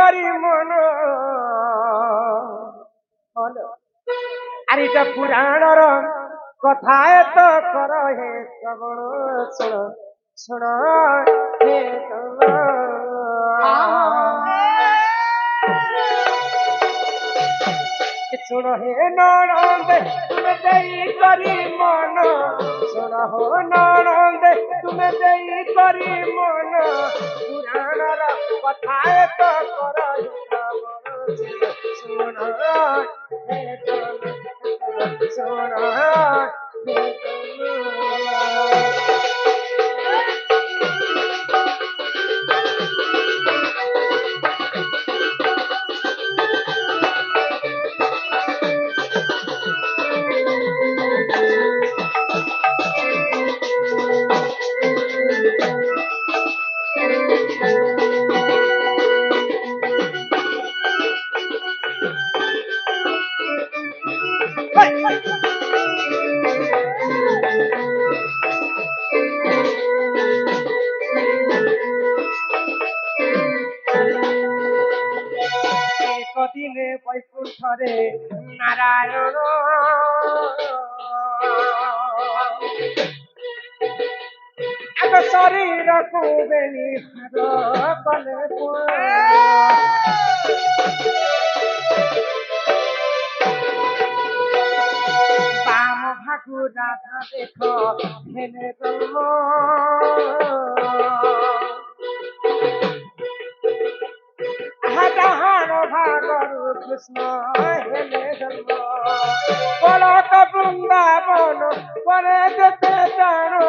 করি মন আর এটা পুরাণর কথা এত কর হে শ্রবণ শুণ শুণ হে শুণ হে ননন্দে তুমি দেই করি মন শুণ হো ননন্দে তুমি দেই করি মন পুরাণর কথা এত কর শুণ হে শুণ দিনে বৈকুণ্ঠরে নারায়ণ এক শরীর কুবেনি কলে বাম ভাগু রাধা দেখ হেলে জন্ম ডাহাণ ভাগর কৃষ্ণ হেলে জন্ম বলক বৃন্দাবন পরে যেতে জানো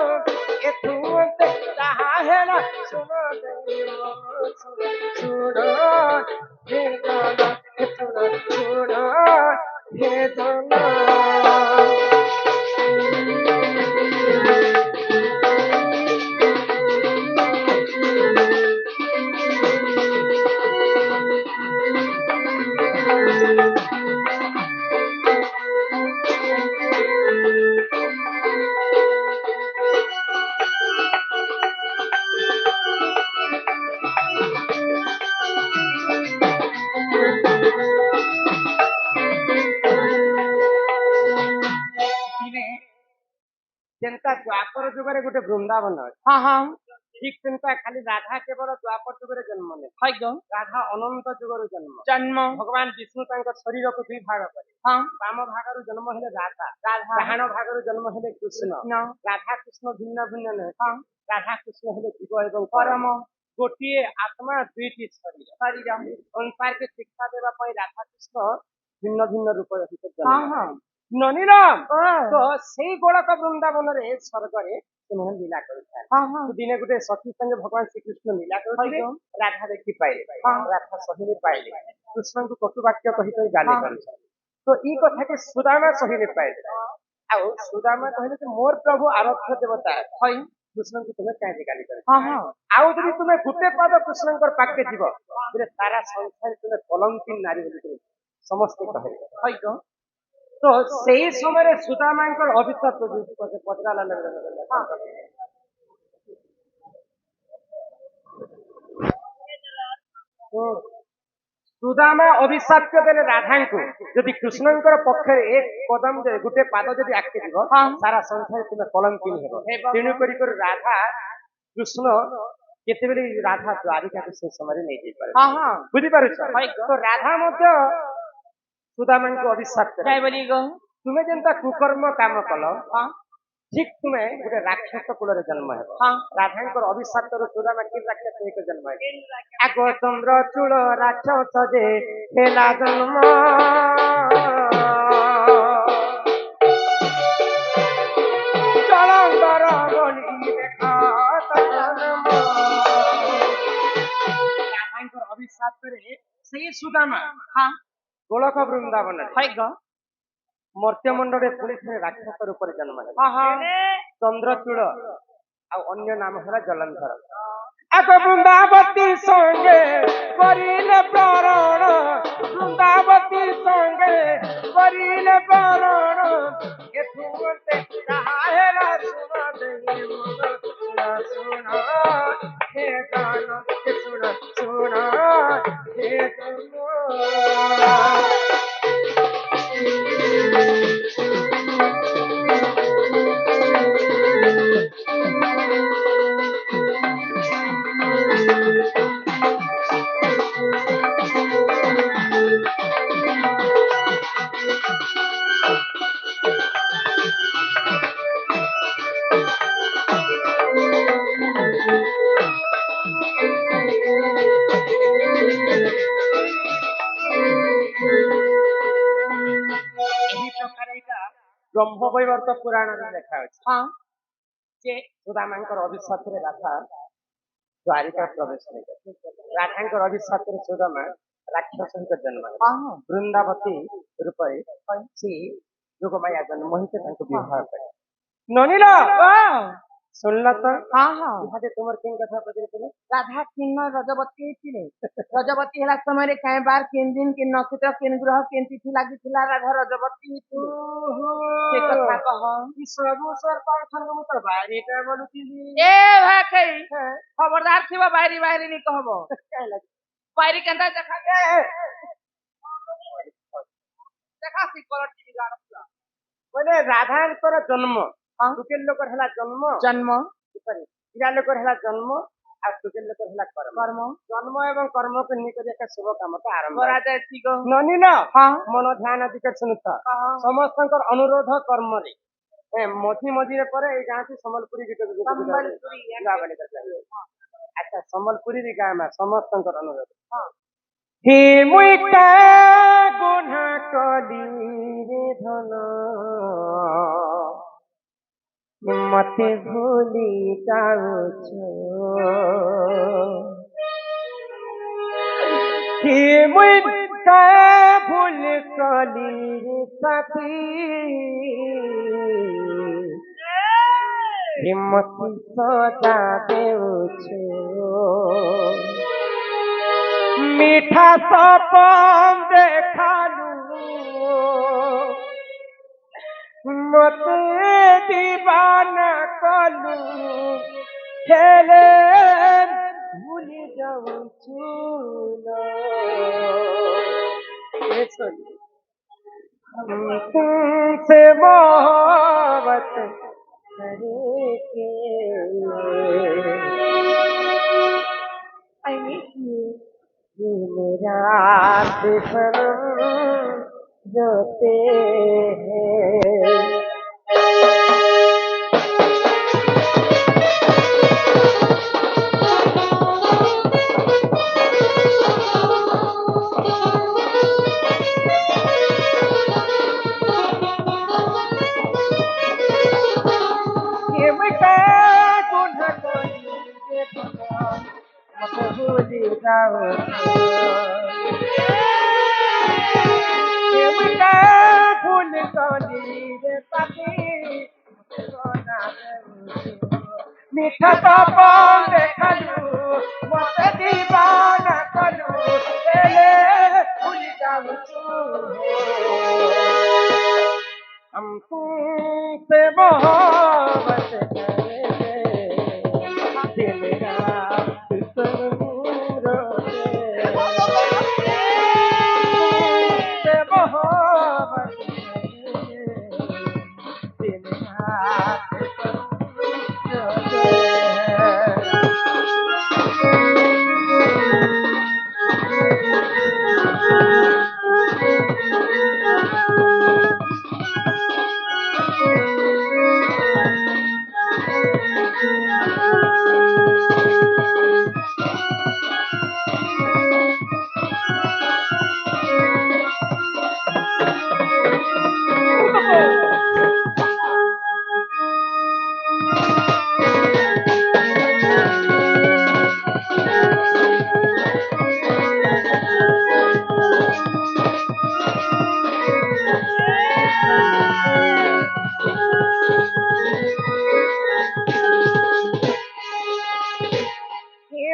এথু তাহা হেলা শুণ শুণ হে গান শুণ শুণ হে জন যেନ୍ତା ଦ୍ୱାପର ଯୁଗରେ ଗୋଟେ ବୃନ୍ଦାବନ ଅଛି ଠିକ ସେନ୍ତା ଖାଲି ରାଧା କେବଳ ଦ୍ୱାପର ଯୁଗରେ ଜନ୍ମ ନେଇ ରାଧା ଅନନ୍ତ ଯୁଗରୁ ଜନ୍ମ ଭଗବାନ ବିଷ୍ଣୁ ତାଙ୍କ ଶରୀରକୁ ଦୁଇ ଭାଗ କଲେ ବାମ ଭାଗରୁ ଜନ୍ମ ହେଲେ ରାଧା ଡାହାଣ ଭାଗରୁ ଜନ୍ମ ହେଲେ କୃଷ୍ଣ ରାଧା କୃଷ୍ଣ ଭିନ୍ନ ଭିନ୍ନ ନୁହେଁ ରାଧା କୃଷ୍ଣ ହେଲେ ଜୀବ ଏବଂ ପରମ ଗୋଟିଏ ଆତ୍ମା ଦୁଇଟି ଶରୀର ସଂସାରକୁ ଶିକ୍ଷା ଦେବା ପାଇଁ ରାଧା କୃଷ୍ଣ ଭିନ୍ନ ଭିନ୍ନ ରୂପରେ ନନୀରାମ ତ ସେଇ ଗୋଳକ ବୃନ୍ଦାବନରେ ସ୍ୱର୍ଗରେ ସେମାନେ ଲୀଳା କରିଥାନ୍ତି ଦିନେ ଗୋଟେ ସତୀ ସଙ୍ଗେ ଭଗବାନ ଶ୍ରୀକୃଷ୍ଣ ଲୀଳା କରିଥିଲେ ରାଧା ଦେଖି ପାଇଲେ ରାଧା ସହିଲେ ପାଇଲେ କୃଷ୍ଣଙ୍କୁ କଟୁ ବାକ୍ୟ କହି କହି ଗାଲି କରିଛନ୍ତି ତ ଏଇ କଥାକେ ସୁଦାମା ସହିଲେ ପାଇଲେ ଆଉ ସୁଦାମା କହିଲେ ଯେ ମୋର ପ୍ରଭୁ ଆରାଧ୍ୟ ଦେବତା କୃଷ୍ଣଙ୍କୁ ତୁମେ କାହିଁକି ଗାଲି କରି ଆଉ ଯଦି ତୁମେ ଗୋଟେ ପାଦ କୃଷ୍ଣଙ୍କର ପାଖରେ ଯିବ ବୋଲେ ସାରା ସଂସାରରେ ତୁମେ କଲଙ୍କି ନାରୀ ବୋଲି ସମସ୍ତେ କହିଲେ तो सही समय सुदामा अभिशाप पचरा सुदामा अभिशाप देले राधा को यदि कृष्ण पक्षर एक कदम गोटे पाद जब आगे जीव सारा संसार तुम्हें कलंकिनी हे तेणु कर राधा कृष्ण केते राधा द्वारिका को से समय नहीं बुझीपार तो राधा सुदामा को अभिशाप तुम्हें जेनता कुकर्म काम कल ठीक तुम्हें गोटे राक्षस कूल जन्म है राधा अभिशाप सुदामा कि राक्षस एक जन्म है आग चंद्र चूल राक्षस जे हेला जन्म चलंदर बनी देखा राधा अभिशाप से सुदामा गोलक वृंदावन मर्त्यमंडल पुणी थे राक्षस रूप जन्म है चंद्रचूड़ अन्य नाम है जलंधर आग वृंदावती संगे करिले प्राण वृंदावती संगे करिले प्राण एथुते ताहेला सुना देहि सुना सुना हे गान सुना सुना हे ବ୍ରହ୍ମବୈବର୍ତ୍ତ ପୁରାଣରେ ଲେଖା ଅଛି ହଁ ଯେ ସୁଦାମାଙ୍କର ଅଭିଶାପରେ ରାଧା ଦ୍ୱାରିକା ପ୍ରବେଶ କଲେ। ରାଧାଙ୍କର ଅଭିଶାପରେ ସୁଦାମା ରାକ୍ଷସ ରୂପେ ଜନ୍ମ ନେଲେ। ହଁ ବୃନ୍ଦାବତୀ ରୂପରେ ସେ ଯୋଗମାୟା ଜନ୍ମ ହେଇକି ତାଙ୍କୁ ବିବାହ କଲେ। ନନିଲ ଶୁଣିଲ ତ ହଁ ହଁ ଇହାଦେ ତୁମର କେନ୍ କଥା ପଚାରିଥିଲେ? ରାଧା କିନ୍ନ ରଜବତୀ ହେଇଥିଲେ ରଜବତୀ ହେଲା ସମୟରେ କେଁ ବାର କେନ୍ ଦିନ କେନ୍ ନକ୍ଷତ୍ର କେନ୍ ଗ୍ରହ କେନ୍ ତିଥି ଲାଗିଥିଲା ରାଧା ରଜବତୀ ହେଇଥିଲେ ସେ କଥା କହ ଇ ସବୁ ସରକାର ମୁଁ ତ ବାରିଟା ବୋଲୁଥିଲି। ଏ ଭାଇ ଖବରଦାର ଥିବ ବାହାରି ବାହାରି ନି କହବ ବାହାରି କେନ୍ତା ଦେଖା ଦେଖା ଶିକର ଟିଭି ଜାଣୁଥିଲା ବୋଲେ ରାଧାଙ୍କର ଜନ୍ମ ହଁ ଦୁଃଖୀ ଲୋକର ହେଲା ଜନ୍ମ ଜନ୍ମ ପିଲା ଲୋକର ହେଲା ଜନ୍ମ ଆଉ ଦୁଃଖୀ ଲୋକର ହେଲା କର୍ମ। କର୍ମ ଜନ୍ମ ଏବଂ କର୍ମକୁ ନେଇକରି ଏକ ଶୁଭ କାମଟା ଆରମ୍ଭ କରାଯାଏ ଠିକ ନନିଲ ହଁ ମନ ଧ୍ୟାନ ଦିକେ ଶୁଣୁଥ ହଁ ସମସ୍ତଙ୍କର ଅନୁରୋଧ କର୍ମରେ ମଝି ମଝିରେ ପରେ ଏଇ ଗାଁକୁ ସମ୍ବଲପୁରୀ ଗୀତ ଆଚ୍ଛା ସମ୍ବଲପୁରୀ ଗାଁ ସମସ୍ତଙ୍କର ଅନୁରୋଧ হে মুইটা গুনা কলি রে ধন মতে ভুলি যাউছো হে মুইটা ভুল কলি রে সাথী হিম্মতি সদা দেউছো মিঠা সপন দেখালু মতে দিবানা কলু হেলে ভুলি যাউছু तुमसे मोहब्बत करे के I miss you. मेरा सनम जोते हैं ये मिटा गुनाह कोई देखो मत भूली जाओ ये मिटा भूल कोली रे पाती सोना मीठा तो पान देखलू मत दीवाना कलू ले भूल जाओ हम तुमसे मोहब्बत करेंगे दिल रात सरूरो तुमसे मोहब्बत करेंगे दिल रात सरूरो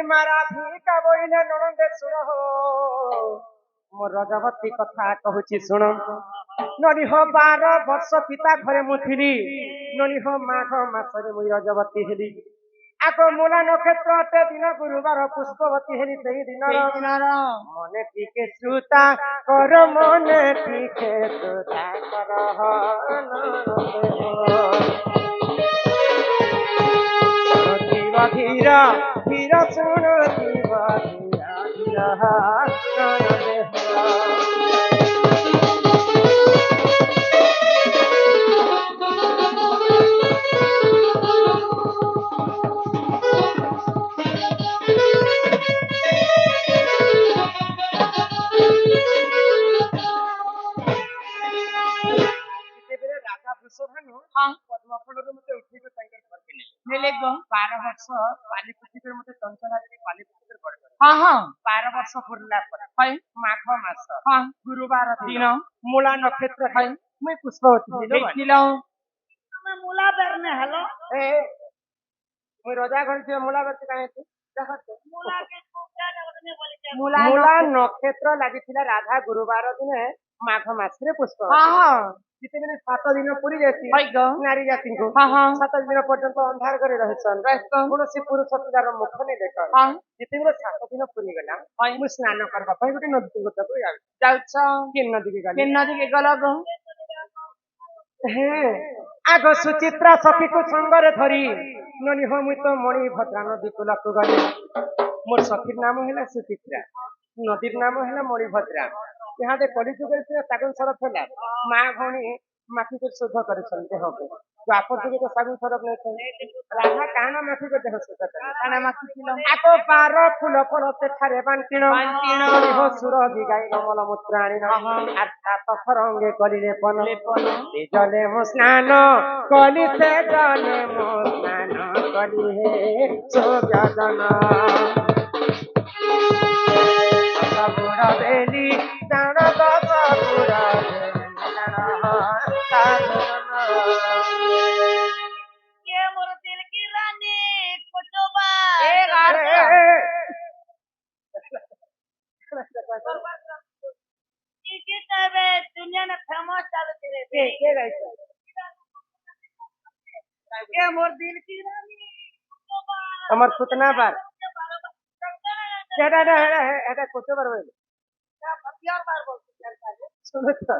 ମାରାଠୀ କାବଇଲେ ନଣନ୍ଦେ ଶୁଣ ମୋ ରଜବତୀ କଥା କହୁଛି ଶୁଣ ନନିହ 12 ବର୍ଷ ପିତା ଘରେ ମୁଁ ଥିଲି ନନିହ ମାଘ ମାସରେ ମୁଁ ରଜବତୀ ହେଲି ଆଗ ମୂଳା ନକ୍ଷତ୍ର ଅଟେ ଦିନ ଗୁରୁବାର ପୁଷ୍ପବତୀ ହେଲି ସେଇ ଦିନର ମନେ ଟିକେ ସୁତା କର ମନେ ଟିକେ ସୁତା କର ଧୀର ଧୀର ଶୁଣ ଧୀର ଧୀର বেলেগ গো 12 ବର୍ଷ ପାଲି ପୁତିକର ମତେ ଚଞ୍ଚଳ ହାଜରି ପାଲି ପୁତିକର ବଡ କରି ହଁ ହଁ 12 ବର୍ଷ ପୁରିଲା ପରେ হয় ମାଘ ମାସ ହଁ ଗୁରୁବାର ଦିନ ଦିନ ମୂଳା ନକ୍ଷତ୍ର ଖାଇ ମୁଇଁ ପୁଷ୍ପବତୀ ଦେଖିଲ ଆମେ ମୂଳା ବେରନେ ହେଲୋ ଏ ମୁଇଁ ରଜା ଘରଛି ମୂଳା ବେରଛି କାହିଁ ମୂଳା ନକ୍ଷତ୍ର ଲାଗିଥିଲା ରାଧା ଗୁରୁବାର ଦିନେ ମାଘ ମାସରେ ପୁଷ୍ପ ହଁ ହଁ ଯେତେବେଳେ 7 ଦିନ ପୁରୀ ଯାଇସି হয় গো ନାରୀ ଜାତିଙ୍କୁ ହଁ ହଁ 7 ଦିନ ପର୍ଯ୍ୟନ୍ତ ଅନ୍ଧାର କରି ରହିଛନ୍ କୌଣସି ପୁରୁଷ ପିଲାର ମୁଖ ନେଇ ଦେଖ ହଁ ଯେତେବେଳେ 7 ଦିନ ପୁରୀ ଗଲା হয় ମୁଁ ସ୍ନାନ କରିବା ପାଇଁ ଗୋଟେ ନଦୀ ତୁଙ୍ଗକୁ ଯାଉଛି যাଉছ କି ନଦୀକି ଗଲି କେନ ଦିকে গেল গো ହେଁ ଆଗ ସୁଚିତ୍ରା ସଖୀକୁ ସଙ୍ଗରେ ଧରି ନନି ହଁ ମୁଇଁ ତ ମଣି ଭଦ୍ରା ନଦୀ କୂଳକୁ ଗଲି ମୋର ସଖୀର ନାମ ହେଲା ସୁଚିତ୍ରା ନଦୀର ନାମ ହେଲା ମଣିଭଦ୍ରା ଇହାଦେ କଲିଯୁଗରେ ଥିବା ସାଗୁନ ସରଫ ହେଲା ମା ଭଉଣୀ ମାଟିକୁ ଶୁଦ୍ଧ କରିଛନ୍ତି ଦେହକୁ ଦ୍ୱାପର ଯୁগে ତ ସାଗୁନ ସରଫ ନେଇଛନ୍ତି ରାଧା କାଣ ମାଟିକୁ ଦେହ ଶୁଦ୍ଧ କଲେ কানা মাছি ছিল ଆଗ ବାର ଫୁଲ ଫଳ ସେଠାରେ ବାଣ୍ଟିଣ ବାଣ୍ଟିଣ। ସୁର ବିଗାଇ କମଳ ମୂତ୍ର ଆଣିଣ ଆର୍ଥାତ ଖରଙ୍ଗେ କରିଲେ ପନ ସେ ଜଲେ ମୁଁ ସ୍ନାନ କଲି ସେ ଜଲେ ମୁଁ ସ୍ନାନ କଲି ହେ ସୁଜନ ସବୁର ବେଲି ଜାଣ ସବୁର ये मोर दिल की रानी कुटुबा এ গাড় की तबे दुनिया में फेमस चालू तेरे কে কে গাইছে ये मोर दिल की रानी कुटुबा আমার পুতনা বার এটা এটা এটা এটা করতে পারবে हथियार बार बोलते শুনো তো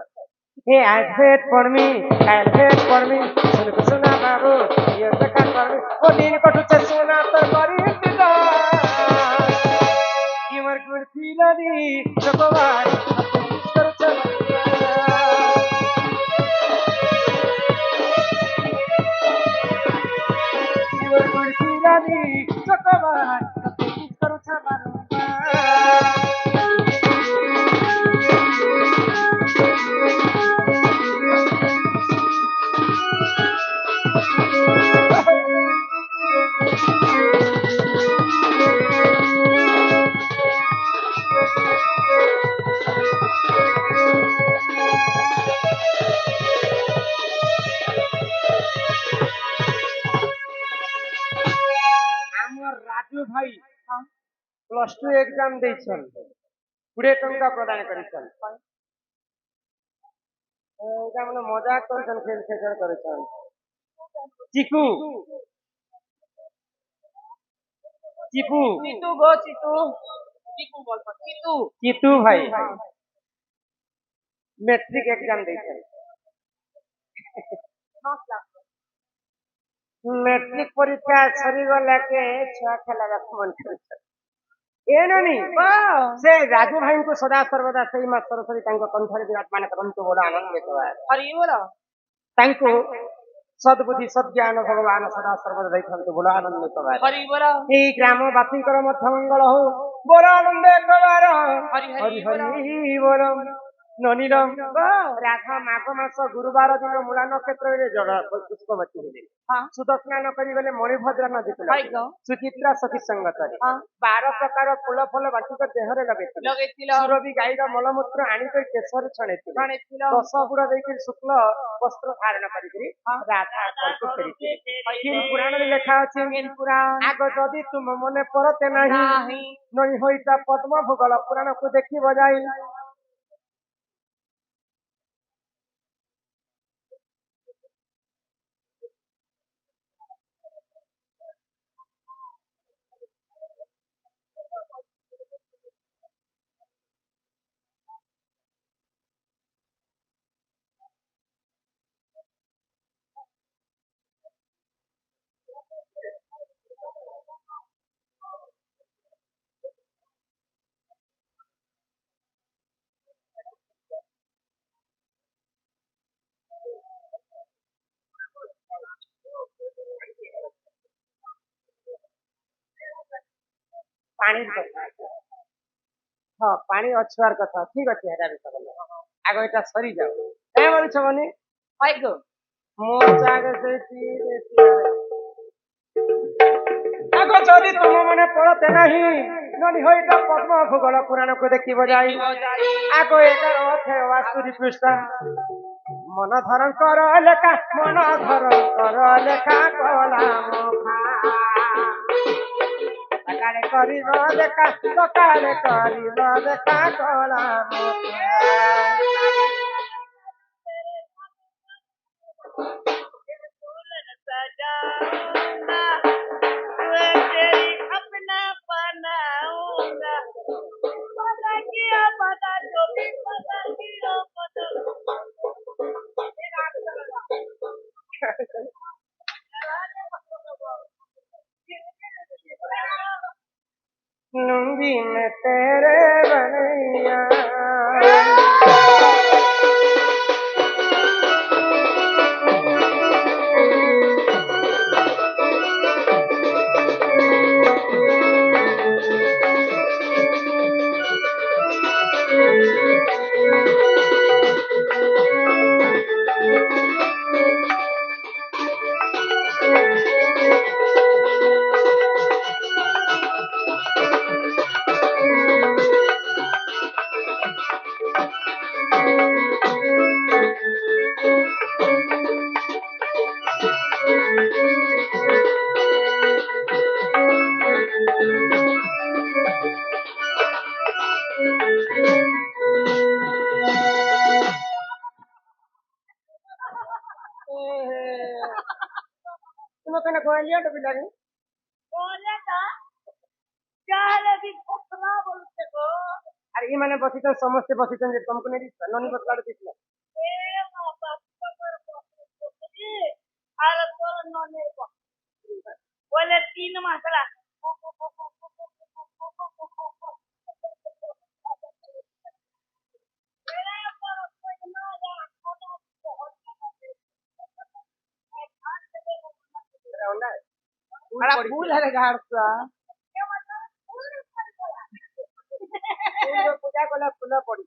হে আজ ভেট পড়মি কাল ভেট পড়মি শুনো তো শোনা বাবু ইয়ে দেখা করমি ও দিন কটুছে শোনা তোর করি ইমার কোন ফিলানি ভগবান ইমার কোন ফিলানি ভগবান করুছা আমার রাজু ভাই +2 এক্সাম ଦେଇଛନ୍ 20 ଟଙ୍କା ପ୍ରଦାନ କରିଛନ୍ ଏଇଟା ମାନେ ମଜାକ କରିଛନ୍ ଖେଳ ଖେଳ କରିଛନ୍ ଚିକୁ ଚିକୁ চিতু গো চিতু চিকু বল চিতু চিতু ভাই ম্যাট্রিক এক্সাম ଦେଇଛନ୍ ମ୍ୟାଟ୍ରିକ ପରୀକ୍ଷା ସରିଗଲାକେ ଛୁଆ ଖେଳିବାକୁ ମନ କରୁଛନ୍ ଏ ନାନୀ ସେ ରାଜୁ ଭାଇଙ୍କୁ ସଦା ସର୍ବଦା ସେଇ ମା ସରସ୍ୱତୀ ତାଙ୍କ କଣ୍ଠରେ ବିରାଜମାନ କରନ୍ତୁ ବଡ ଆନନ୍ଦ ଦେଇଥିବା হরি বল ତାଙ୍କୁ ସଦ୍ବୁଦ୍ଧି ସଦ୍ଜ୍ଞାନ ଭଗବାନ ସଦା ସର୍ବଦା ଦେଇଥାନ୍ତୁ ବଡ ଆନନ୍ଦ ଦେଇଥିବା হরি বল এই ଗ୍ରାମବାସୀଙ୍କର ମଧ୍ୟ ମଙ୍ଗଳ ହଉ ବଡ ଆନନ୍ଦ ଏକବାର হরি ହରି হরি ହରି ବୋଲ ନନୀର ରାଧା ମାଘ ମାସ ଗୁରୁବାର ଦିନ ମୂଳା ନକ୍ଷତ୍ରରେ ଜଳ ପୁଷ୍ପବତୀ ହେଲେ ହଁ ସୁଦର୍ଶନ କରି ଗଲେ ମଣିଭଦ୍ରା ନଦୀ କୂଳ হয় গো ସୁଚିତ୍ରା ସଖୀ ସଙ୍ଗତରେ ହଁ 12 ପ୍ରକାର ଫୁଲ ଫଲ ବାଟିକ ଦେହରେ ଲଗେଇଥିଲେ ଲଗେଇଥିଲ ସୁରଭି ଗାଈର ମଳମୂତ୍ର ଆଣିକରି କେଶରେ ଛଣେଇଥିଲେ ଛଣେଇଥିଲ 10 ଗୁଡ଼ ଦେଇକରି ଶୁକ୍ଳ ବସ୍ତ୍ର ଧାରଣ କରିକିରି ରାଧା ଘରକୁ ଫେରିଥିଲେ କିନ୍ ପୁରାଣରେ ଲେଖା ଅଛି ଆଗ ଯଦି ତୁମ ମନେ ପରତେ ନାହିଁ ନାହିଁ ନଈ ହୋଇତା ପଦ୍ମ ଭୂଗୋଳ ପୁରାଣକୁ ଦେଖିବ ଯାଇ ପାଣି ହଁ ପାଣି ଅଛୁଆର କଥା ଠିକ ଅଛି ହେଟା ବି ଆଗ ଏଟା ସରିଯାଉ କାଇଁ ବୋଲୁଛ ବନି হয় গো ମୋ ଚାଗ ସେଇଠି আগ যদি তুম মনে পড়তে নাহি ননি হইত পদ্ম ভূগোল পুরাণকে দেখিব যাই আগ 11 অধ্যায় 82 পৃষ্ঠা মন ধরণ কর লেখা মন ধরণ কর লেখা কলা সকালে করিব দেখা সকালে করিব দেখা কলা दुल्हन सजाऊंगा मैं तेरी अपना बनाऊंगा पता किया पता जो भी पता किया पता लूंगी मैं तेरे बनैया तुम कने गोलिया तो बिलागी बोले का चाले भी फसला बोलते को अरे ई माने बसितन समस्त बसितन जे तुमको नहीं ननी बसलाड़ दिसला ए बाबा पर बोलते आर तोर नने बोले 3 मसला बड़ा फूल है रे गाड़सा पूजा कला फूल पड़ी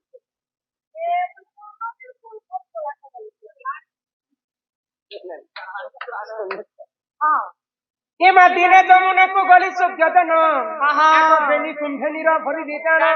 के दिने जमुना को गली सुख जतन बेनी कुंभेनी भरी दिताना